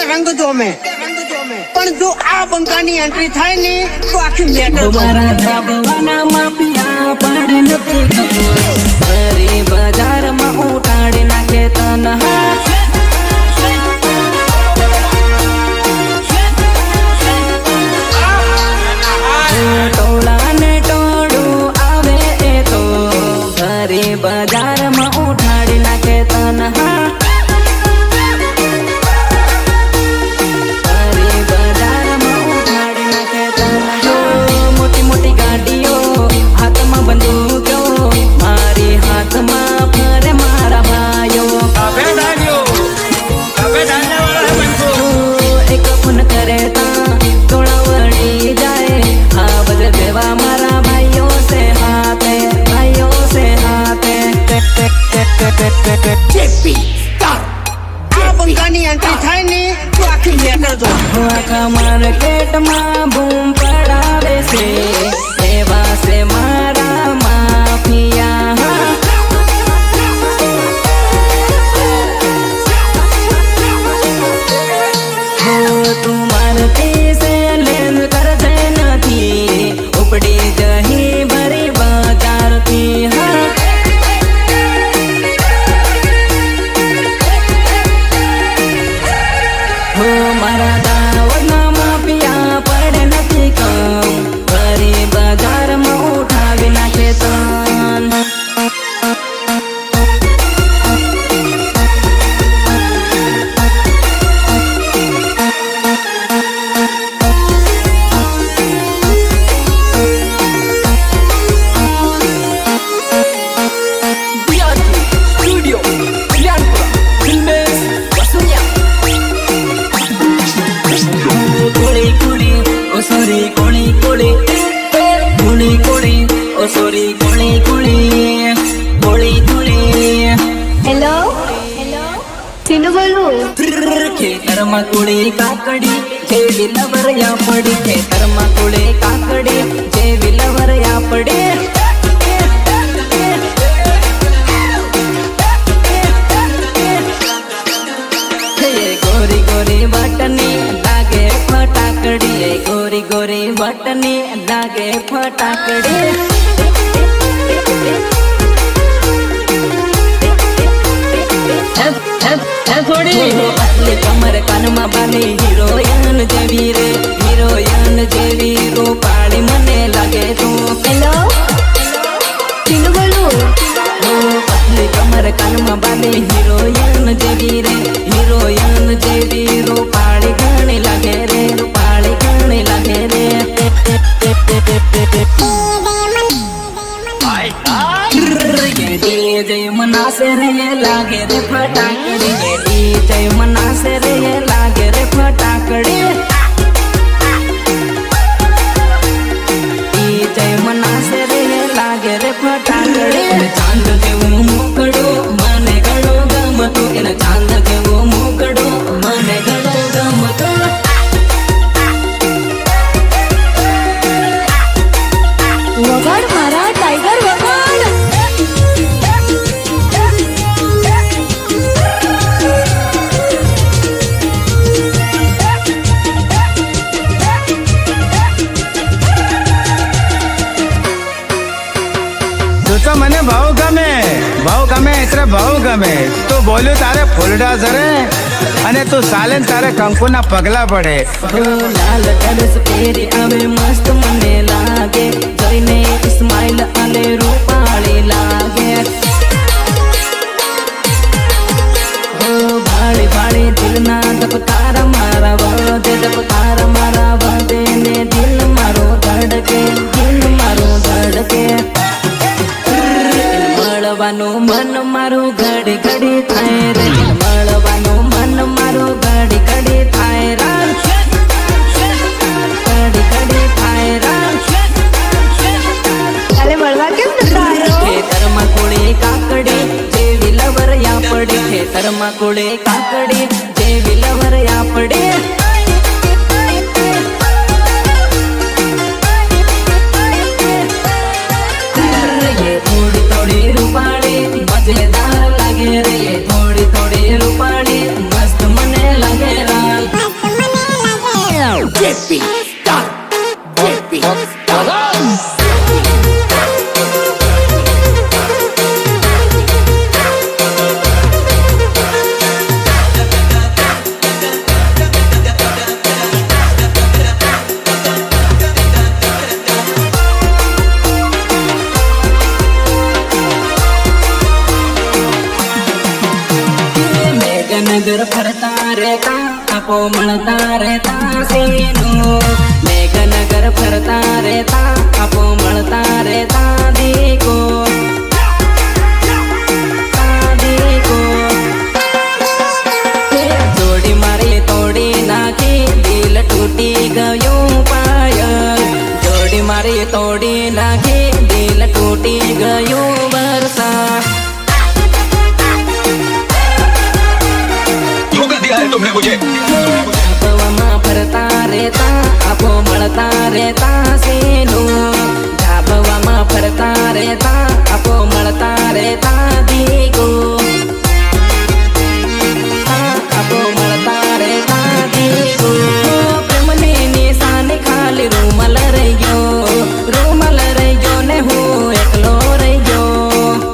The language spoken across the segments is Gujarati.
રંગ જોમે પણ જો આ બંકાની એન્ટ્રી થાય ને તો આખી મેટર મારા ધાબવાના માપિયા પડ નથી ખબર ફરી બજારમાં ઉટાડી નાખે તનહા ટોળા ને ટોળું આવે એ તો ફરી બજારમાં ઉઠાડી નાખે તનહા આખા માર્કેટમાં બૂમ પડાવે છે એવા છે મારા માફિયા તું મારતી છે લેન કરજે નથી ઉપડી જહી ભરી બજારથી હા મારા દાવના માપિયા પડે નથી કમ ફરી બજારમાં ઉઠાવી નાખે તન ખેતરમાં કુળી કાકડી જેવી લવરયા પડી ખેતરમાં કુળી કાકડી જેવી લવરયા પડી ગોરી ગોરી બટની લાગે ફટાકડી ગોરી ગોરી બટની લાગે ફટાકડી પતલી કમર કાનમાં બાંધી હિરોઈન જેવી રે હિરોઈન જેવી રૂપાળી મને લાગે તું હેલો ચીનુ બોલું પતલી કમર કાનમાં બાંધી હિરોઈન જેવી રે હિરોઈન જેવી રૂપાળી ઘણી લાગે રે રૂપાળી ઘણી લાગે રે जय मनासे रे लागे रे फटाकड़ी जय मनासे रे लागे रे फटाकड़ी जय मनासे रे लागे रे फटाकड़ी चांद जेवो मुकड़ो मने घणो गमतो एना चांद जेवो मुकड़ो मने घणो गमतो वगाड़ मारा टाइगर वगाड़ તો મને બહુ ગમે એટલે બહુ ગમે તું બોલ્યું તારે ફૂલડા ઝરે અને તું ચાલે તારે કંકુના પગલા પડે લાલ ડ્રેસ પહેરી આવે મસ્ત મને લાગે જોઈને સ્માઈલ આલે રૂપાળી લાગે ભાળી ભાળી દિલના ધબકારા મારા વધે ને દિલ મારો ધડકે મળવાનું મન મારું ઘડી ઘડી થાય રે મળવાનું મન મારું ઘડી ઘડી થાય રામ ઘડી ઘડી થાય રામ તારે મળવા કેમ નતા આવ્યો ખેતરમાં કુળી કાકડી જેવી લવરયા પડી ખેતરમાં કુળી કાકડી જેવી લવરયા પડી मजेदार लगे रे थोड़ी थोड़ी रूपाड़ी मस्त मने लगे रात આપો મળતા રહેતા સેનું મેઘનગર ફરતા રહેતા આપો મળતા રહેતા દીકો જોડી મારી તોડી નાખી દિલ તૂટી ગયું પાયલ જોડી મારી તોડી નાખી દિલ તૂટી ગયું વરસા तुमने मुझे ધાબવામાં ફરતા રહેતા આપો મળતા રહેતા સેનું ધાબવામાં ફરતા રહેતા આપો મળતા રહેતા દીકો આપો મળતા રહેતા દીકો પ્રેમની નિશાની ખાલી રૂમલ રહી ગયો ને હું એકલો રહી ગયો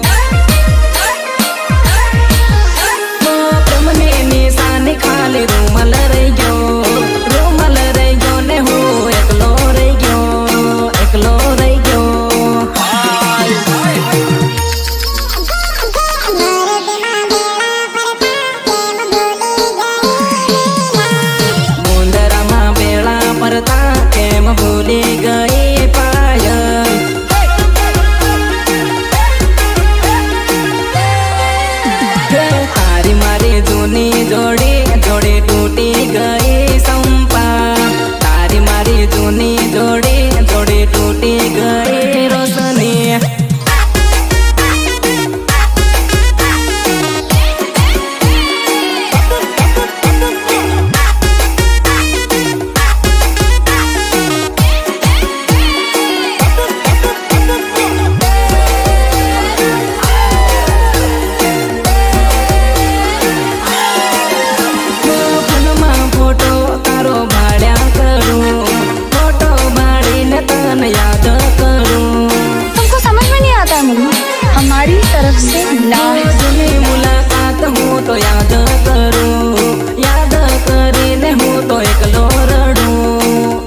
ખાલી રૂમલ રહી ગયો ને હું એકલો રહી ગયો મુંદરામાં બેળા પરતા કેમ ભૂલી ગઈ પાયલ તારી મારી જૂની જોડી તૂટી ગઈ સંપા તારી મારી જૂની જોડી તૂટી ગઈ રોશની तुमको समझ में नहीं आता मुझे हमारी तरफ से જૂની મુલાકાત હું તો યાદ કરીને હું તો એકલો રડું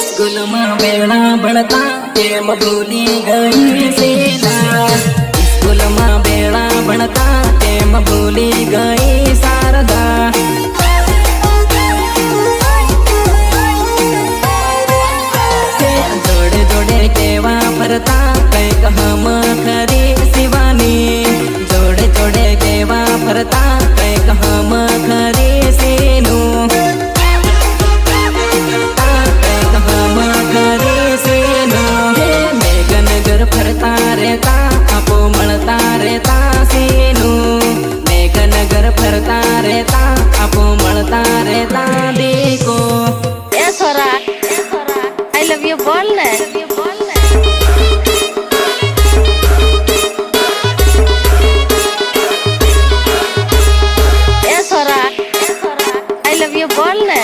સ્કૂલમાં બેડા ભણતા કેમ ભૂલી ગઈ સેના સ્કૂલમાં બેડા ભણતા કેમ ભૂલી ગઈ શારદા જોડે કેવા ફરતા કઈક હમ ખરી શિવાની જોડે કેવા ફરતા કઈક હમ ખરી સેનું કઈક હમ ખરી સેનું મેઘનગર ફરતા રહેતા આપો મળતા રહેતા સેનું મેઘનગર ફરતા રહેતા આપો મળતા રહેતા દીકો ए छोरा आई लव यू बोल ने ए छोरा आई लव यू बोल ने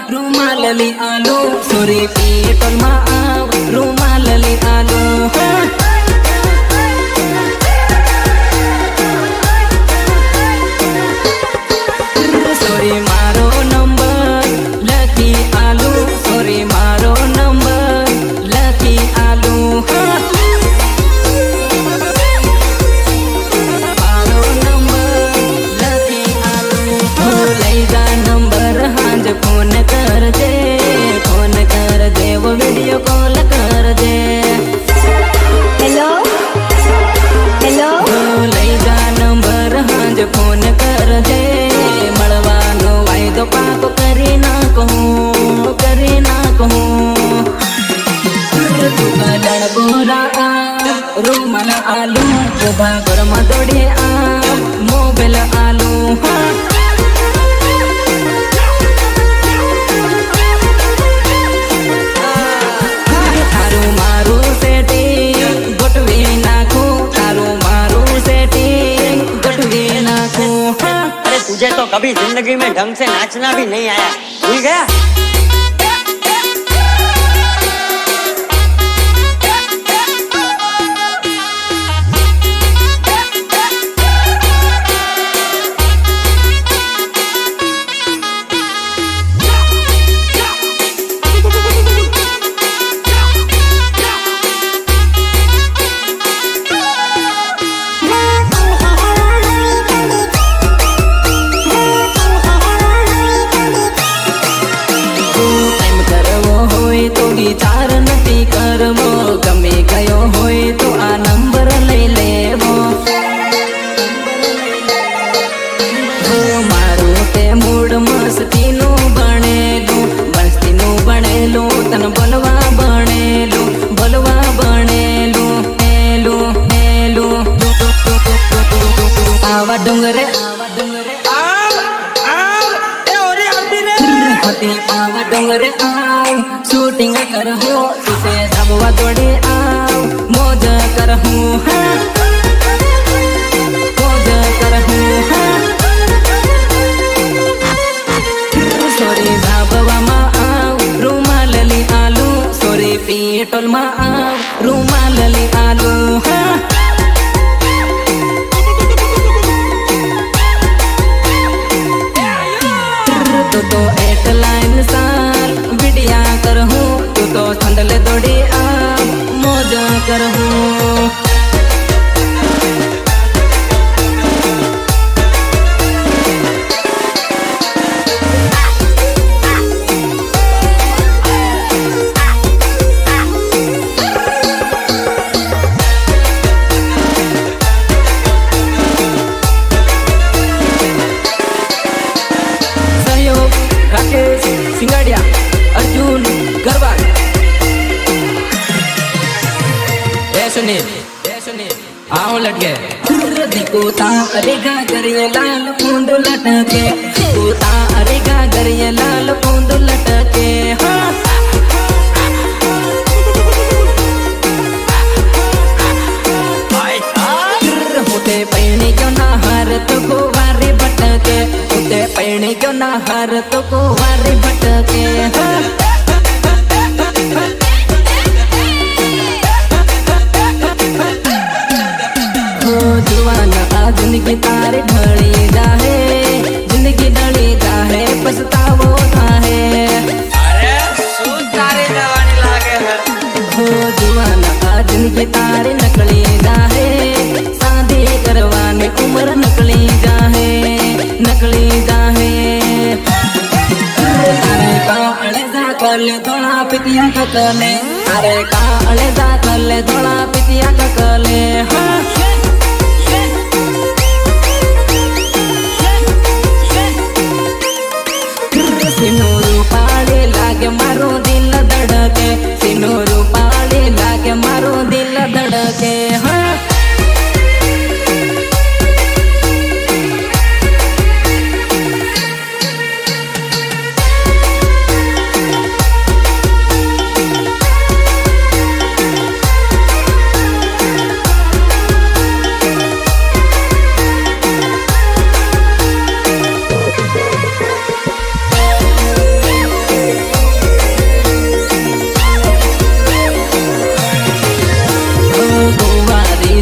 રૂમાલલી આલુ સોરી પીટોલમાં આવ રૂમાલલી આલુ સોરી મારો નંબર લકી આલુ સોરી મારો નંબર લકી આલુ મારો નંબર લકી આલુ લઈ જા નંબર હાંજ ફોન કરજે વો વિડિયો કોલ કરજે हेलो हेलो લઈ જા નંબર હાંજ ફોન કરજે મળવાનો વાયદો પાકો કરી નાખું તું ગોરા રૂમાલ આલુ ઉભા ઘરમાં દોડે આ મોબાઈલ આલુ तुझे तो कभी जिंदगी में ढंग से नाचना भी नहीं आया भूल गया આવા ડુંગરે હતી આવા ડુંગરે આવ શૂટિંગ કરહું તુતે ધાબવા દોડે આવ મોજ કરહું હા મોજ કરહું હા સોરી ધાબવામાં આવ રૂમાલ લઈ આલુ સોરી પેટ્રોલમાં આવ રૂમાલ લઈ આલુ હા तो एट लाइन साल बिटिया करहूँ तू तो संदले दौड़ी आ मौज करहूँ सिंगाड़िया अर्जुन गरवाल सुनील आओ लटके देखो तारेगा गरिए लाल पूंद लटके देखो तारेगा गरिए लाल पूंद लटके हाँ होते पैणी क्यों ना हार तो को वारे भटके होते पैणी क्यों ना हार तो को वारे भटके हाँ हो जुआन आ जिंदगी तारे ढली जाहे जिंदगी ढली जाहे पछतावो थाहे अरे શું તારે જવાની લાગે હે हो जुआन आ जिंदगी तारे नकली जाहे शादी करवाने उम्र नकली जाहे अरे काले जा कर ले थोड़ा पितिया ककले अरे काले जा कर ले थोड़ा पितिया ककले हाँ सिनोरू पाले लागे मारो दिल धड़के सिनोरू पाले लागे मारो दिल धड़के हाँ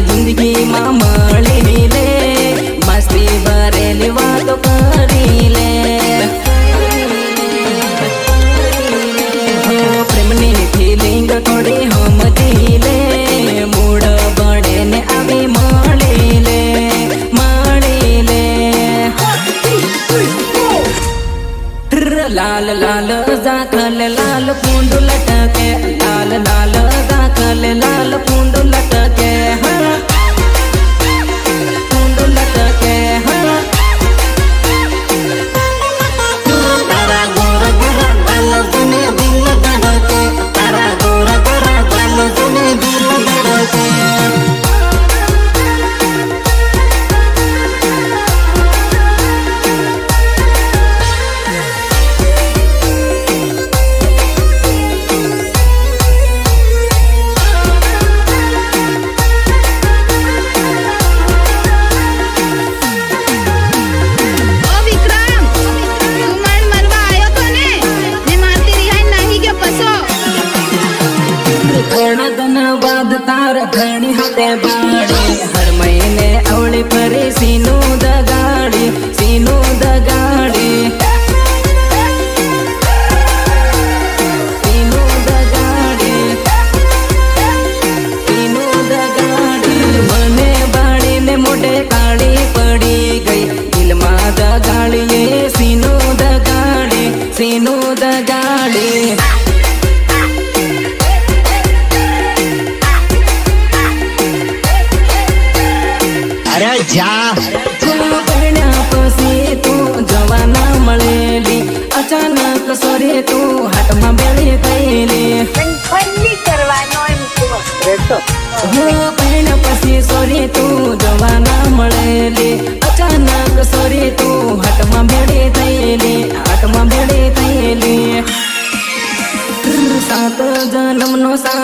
जिंदगी में मળી ले मस्ती भरेली वातो करी ले प्रेमनी फीलिंग थोड़ी हम दिले मूड बड़े ने अभी मળી ले लाल लाल जाखल लाल पूंड लटके लाल लाल जाखल लाल पूंड लटके हाँ पूंड लटके हाँ तारा गोरा गोरा गाल सुने दिल धड़के तारा गोरा गोरा गाल सुने दिल धड़के बाद तार घणी हाथे बाड़ी हर महीने अवली फरी सीनू दगाड़ी सीनू दगाड़ी सीनू दगाड़ी सीनू दगाड़ी मने बाड़ी ने मोटे काली पड़ी गई दिल मा दगाड़ी ये सीनू दगाड़ी सीनू दगाड़ी જા પછી તું જવાના મળેલી અચાનક સોરે તું હાટમાં બેળી થયેલી પછી સોરે તું જવાના મળેલી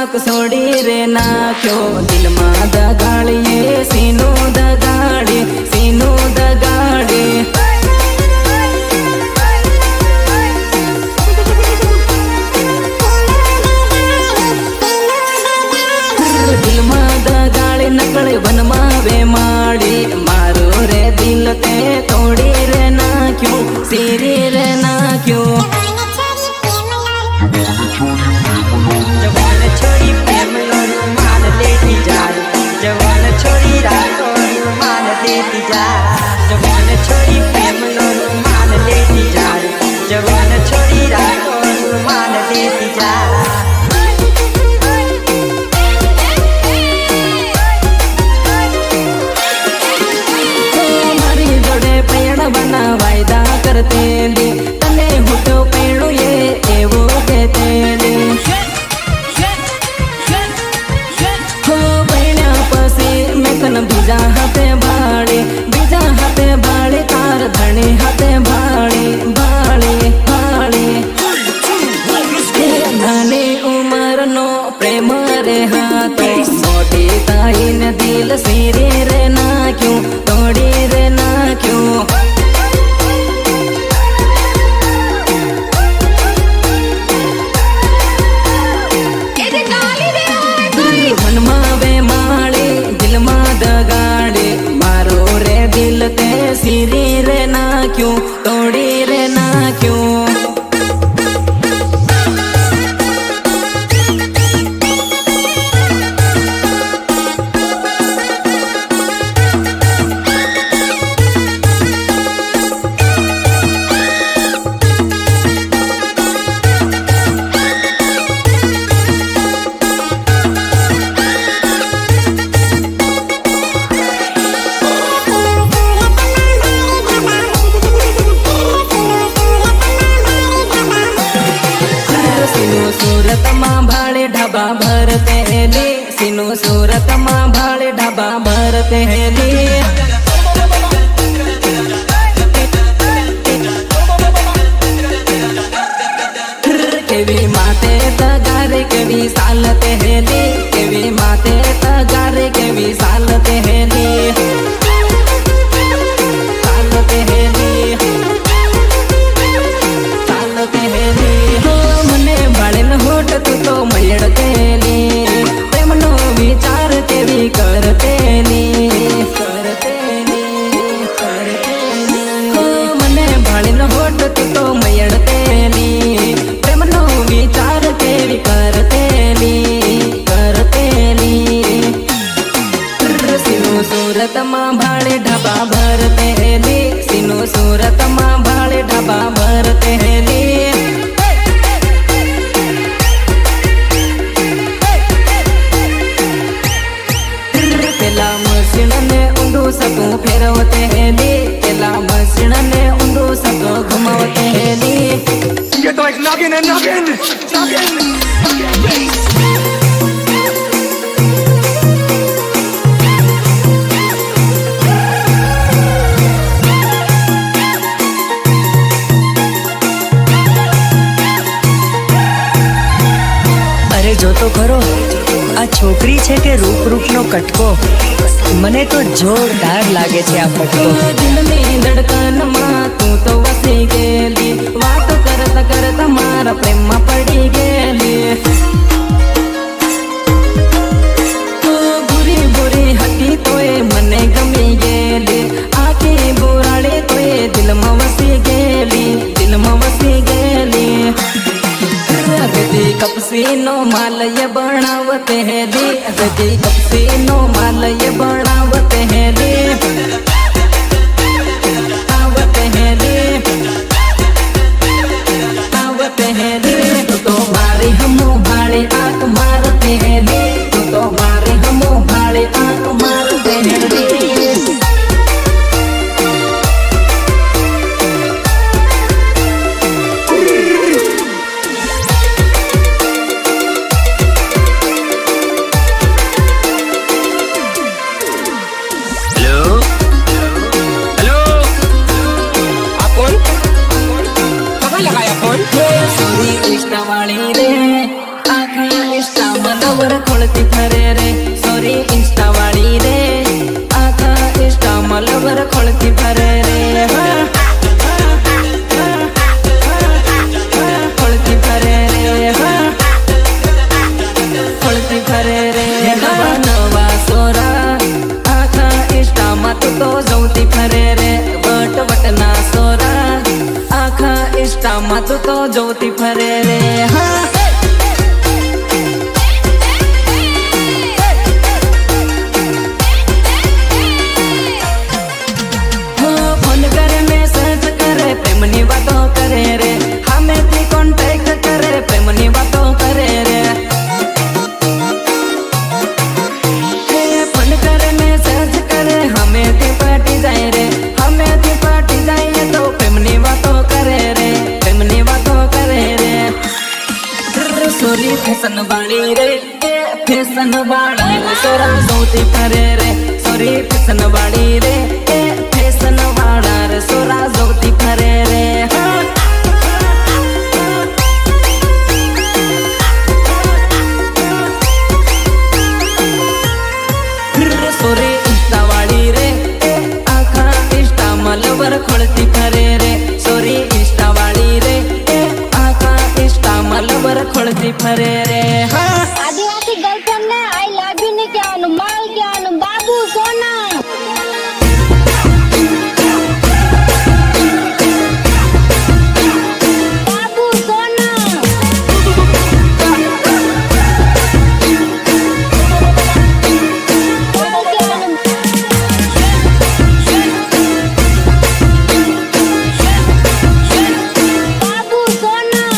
સાક છોડી રે નાખ્યો દિલમાં દગાડીએ સીનો દગાડે સીનો દગાડે દિલમાં દગાડે નકળે વનમાં વે માડી મારો રે દિલ તે તોડી રે નાખ્યો સીરી રે નાખ્યો જવાન છોરી પ્રેમ લોરું માન લેતી જાય જવાન છોરી રાતોરું માન દેતી જાય જવાન છોરી પ્રેમ લોરું માન લેતી જાય જવાન છોરી રાતોરું માન દેતી જાય મારી જોડે પૈણ બના વાયદા કરતેલી તને હુટો પૈણું એ એવો કહેતેલી હો પૈણ્યા પછી મેં તને બીજા હાથે ભાડે તાર ધણી હાથે ભાડે નાની ઉંમરનો પ્રેમ રે હાથો મોટી તાઈને દિલ સીરે રે નાખ્યું તોડી રે નાખ્યું મનમાં વે માળે દિલમાં દગાડે મારો રે દિલ તે સીરી રે નાખ્યું તોડી રે નાખ્યું સુરતમાં ભાડે ઢાબા ભરતેલી સીનો સુરતમાં ભાડે ઢાબા ભરતેલી કેવી માતે તગારે કેવી સાલતે હેલી કેવી માતે તગારે કેવી સાલતે હેલી સાલતે હેલી સાલતે હેલી હો મને ભાળેન હોટ તું તો મળડતેલી પ્રેમનો વિચાર કેવી કરતેલી હો મને ભાળેન હોટ તું તો મળડતેલી પ્રેમનો વિચાર કેવી કરતેલી સીનો સુરતમાં ભાડે ઢાબા ભરતેલી સીનો સુરતમાં ભાડે ઢાબા ભરતેલી પેલા મસીણને ઊંડું સતું ફેરવતેલી પેલા મસીણને ઊંડું સતું ઘુમાવતેલી Get like noggin and noggin! અરે જો તો ખરો આ છોકરી છે કે રૂપનો કટકો મને તો જોરદાર લાગે છે આ ફટકો દિલની ધડકનમાં તું તો વસી ગયેલી વાતો કરતા કરતા મારા પ્રેમમાં પડી ગયેલી બુરી બુરી હતી તોય મને ગમી ગયેલી આખી બોરાડે તોય દિલમાં વસી ગયેલી ગદી કપસીનો માલય બનાવતે હેલી ગદી કપસીનો માલય બનાવતે હેલી આવતે હેલી તું તો મારી હમો ભાડે આંખ મારતે હેલી તું તો મારી હમો ભાડે આંખ મારતે હેલી ઇન્સ્ટામાં તું તો જોતી ફરે રે હા ફોન કરે મેસેજ કરે પ્રેમની વાતો કરે રે સામેથી કોન્ટેક્ટ કરે પ્રેમની વાતો કરે રે ફોન કરે મેસેજ કરે સામેથી પટી જાય રે સામેથી પટી જાય તો પ્રેમની વાતો કરે રે પ્રેમની વાતો કરે રે સોરી ફેશન વાળી રે ફેશન વાળી સોરા સૌથી ફરે રે સોરી ફેશન વાળી રે ફેશન વાળા રે સોરા સૌથી ફરે રે સોરી ઇન્સ્ટા વાળી રે આખા ઇન્સ્ટામાં લવર ખોળતી ફરે રે સોરી ઇન્સ્ટા વાળી રે આખા ઇન્સ્ટામાં લવર ખોળતી ફરે રે આદિવાસી ગર્લફ્રેન્ડ ને આઈ લવ યુ ને કહેવાનું માલ કહેવાનું બાબુ સોના બાબુ સોના બાબુ સોના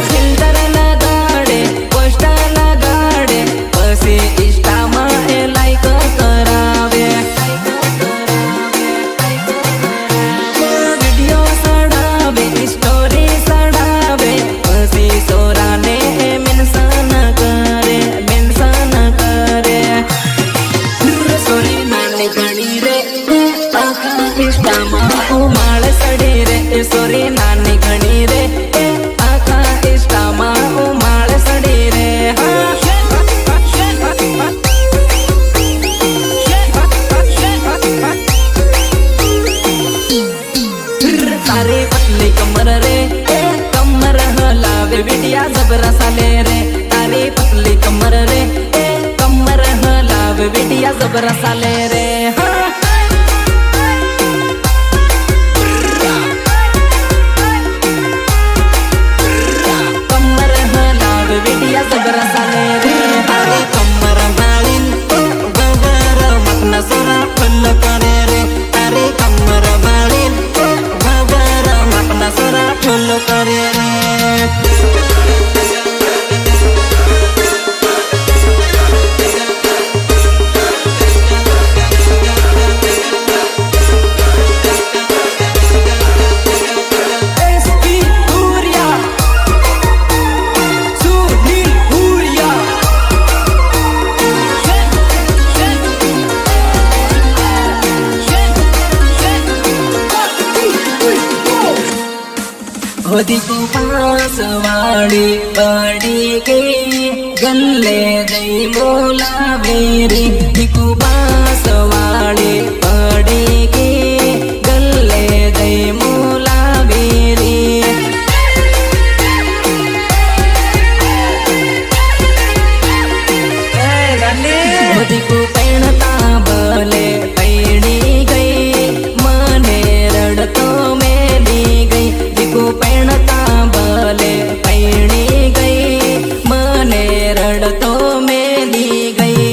ફિલ્ટર લગાડે પોસ્ટર લગાડે પછી ઇન્સ્ટામાં એ લાઈક કરાવે વિડીયો સડાવે સ્ટોરી સડાવે પછી સોરાને મેન્શન કરે સોરી નાની ઘણી રે આખા ઇન્સ્ટામાં ઉમાળ સડી રે સોરી નાની ઘણી રે આખા ઇન્સ્ટામાં ઉમાળ સડી રે તારી પતલી કમર રે કમર હલાવે વિડિયા જબરા સાલે રે તારી પતલી કમર રે કમર હલાવે વિડિયા જબરા સાલે રે કમર હલાવે વિડિયા જબરા સાલે રે તારી કમર ભાળીન ગબર મકના સોરા ફલ કરે રે તારી કમર ભાળીન ગબર મકના સોરા ફલ કરે રે એસપી હુરિયા સુનીલ હુરિયા होदी को पास वाड़ी बड़ी गई गले दई मोला मेरी दिको पास वाड़ी बड़ी गई गले दई मोला मेरी होदी को पहनता भले पैड़ी गई मने रड़तो मेली गई दिको पहनता भले पैड़ी गई मने रड़तो मेली गई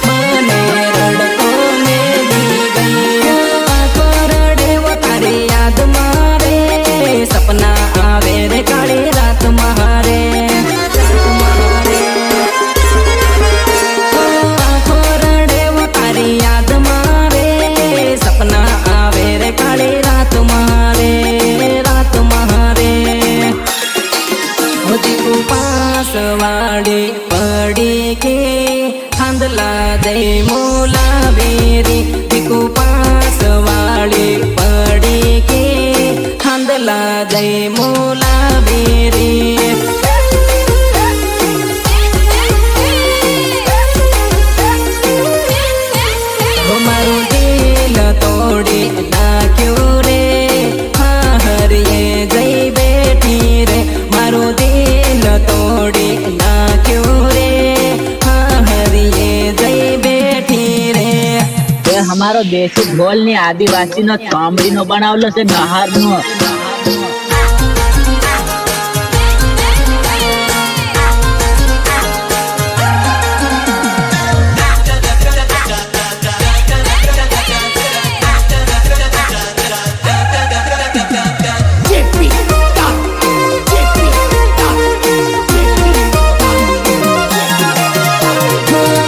मने रड़तो मेली गई आंखों रड़े वो तारी याद मारे सपना आवे रे काली रात मारे आंखों रड़े वो तारी याद मारे सपना आवे रे काली रात मारे અમારો દેશી ઢોલ ની આદિવાસી નો ચામડી નો બનાવેલો છે નહાર નો.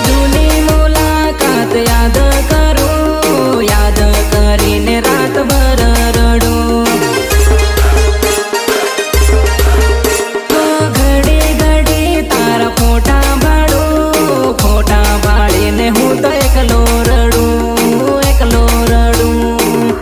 જૂની મુલાકાત યાદ કરું, યાદ કરીને રાતભર રડું. ઘડી ઘડી તારા ફોટા ભાડું, ફોટા ભાડીને હું તો એકલો રડું, એકલો રડું.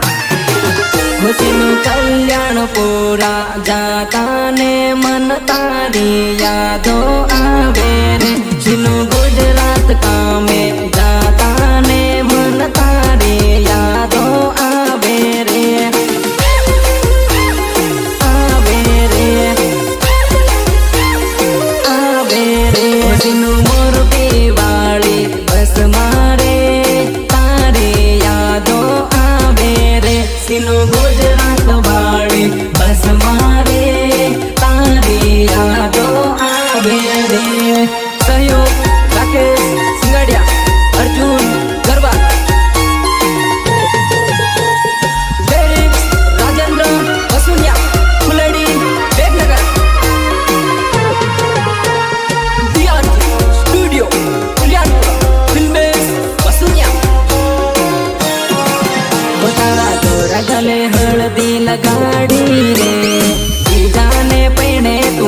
ખુશીનું કલ્યાણ પૂરા જાતા ને મન તારી યાદો આવે રે. ખુશીનું ગુજરાત કામે જાતા ને મન તારી યાદો આવે રે, આવે રે, આવે રે. ખુશીનું મોરબી વાળી બસ મારે તારી યાદો આવે રે. ખુશીનું ગુજરાત વાળી બસ મારે તારી યાદો આવે રે. સહયોગ Rakesh Singadiya, Arjun Garba, lyrics Rajendra Vasuniya, Phuledi Begnagar, DRG studio Kalyanpur, Filmesh Vasuniya. તારા તોરા ગલે હળદી લગાડી રે, બીજાને પૈણે તું